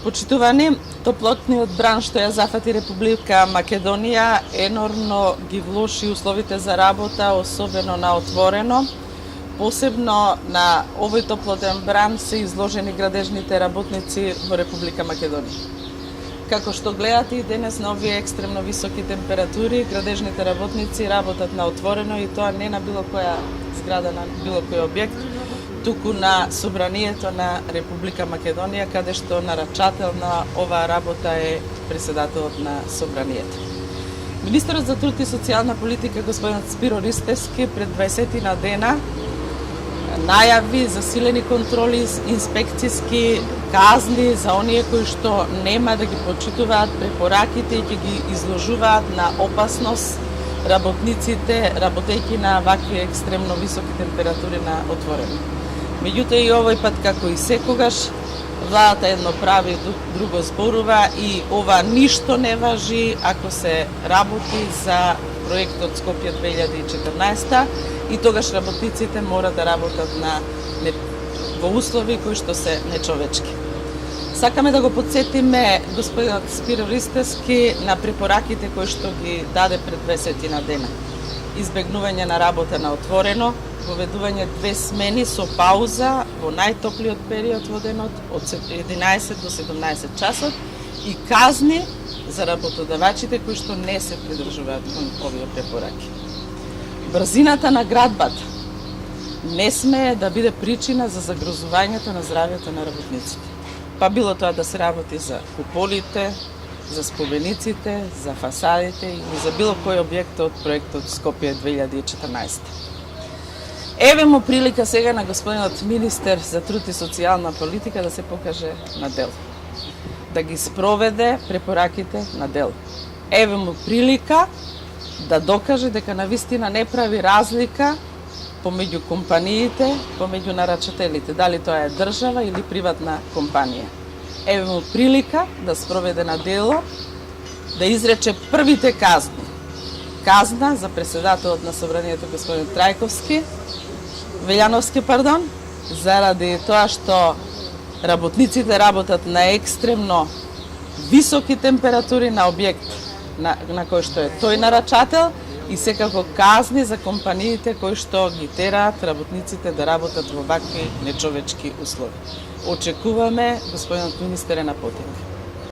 Почитувани, топлотниот бран што ја зафати Република Македонија енормно ги влоши условите за работа, особено на отворено. Посебно на овој топлотен бран се изложени градежните работници во Република Македонија. Како што гледате и денес на овие екстремно високи температури, градежните работници работат на отворено и тоа не на било која зграда, на било кој објект, туку на Собранието на Република Македонија, каде што нарачател на оваа работа е председателот на Собранието. Министерот за труд и социјална политика господин Спиро Ристевски пред 20 на дена најави засилени контроли, инспекцијски казни за оние кои што нема да ги почитуваат препораките и ќе ги изложуваат на опасност работниците, работејќи на вакви екстремно високи температури на отворено. Меѓутоа и овој пат, како и секогаш, владата едно прави, друго зборува и ова ништо не важи ако се работи за проектот Скопје 2014 и тогаш работниците мора да работат во услови кои што се нечовечки. Сакаме да го подсетиме господинот Спиро Ристевски на препораките кои што ги даде пред 20 на дена. Избегнување на работа на отворено, поведување 2 смени со пауза во најтоплиот период во денот од 11 до 17 часот и казни за работодавачите кои што не се придржуваат кон овие препораки. Брзината на градбата не смее да биде причина за загрозувањето на здравјето на работниците. Па било тоа да се работи за куполите, за спомениците, за фасадите или за било кој објект од проектот Скопје 2014. Еве му прилика сега на господинот министер за труд и социјална политика да се покаже на дел. Да ги спроведе препораките на дел. Еве му прилика да докаже дека навистина не прави разлика помеѓу компаниите, помеѓу нарачателите, дали тоа е држава или приватна компанија. Еве му прилика да спроведе на дело, да изрече првите казни. Казна за председателот на Собранието господин Велјановски, заради тоа што работниците работат на екстремно високи температури на објект на кој што е тој нарачател и секако казни за компаниите кои што ги тераат работниците да работат во вакви нечовечки услови. Очекуваме господинот министер на потек.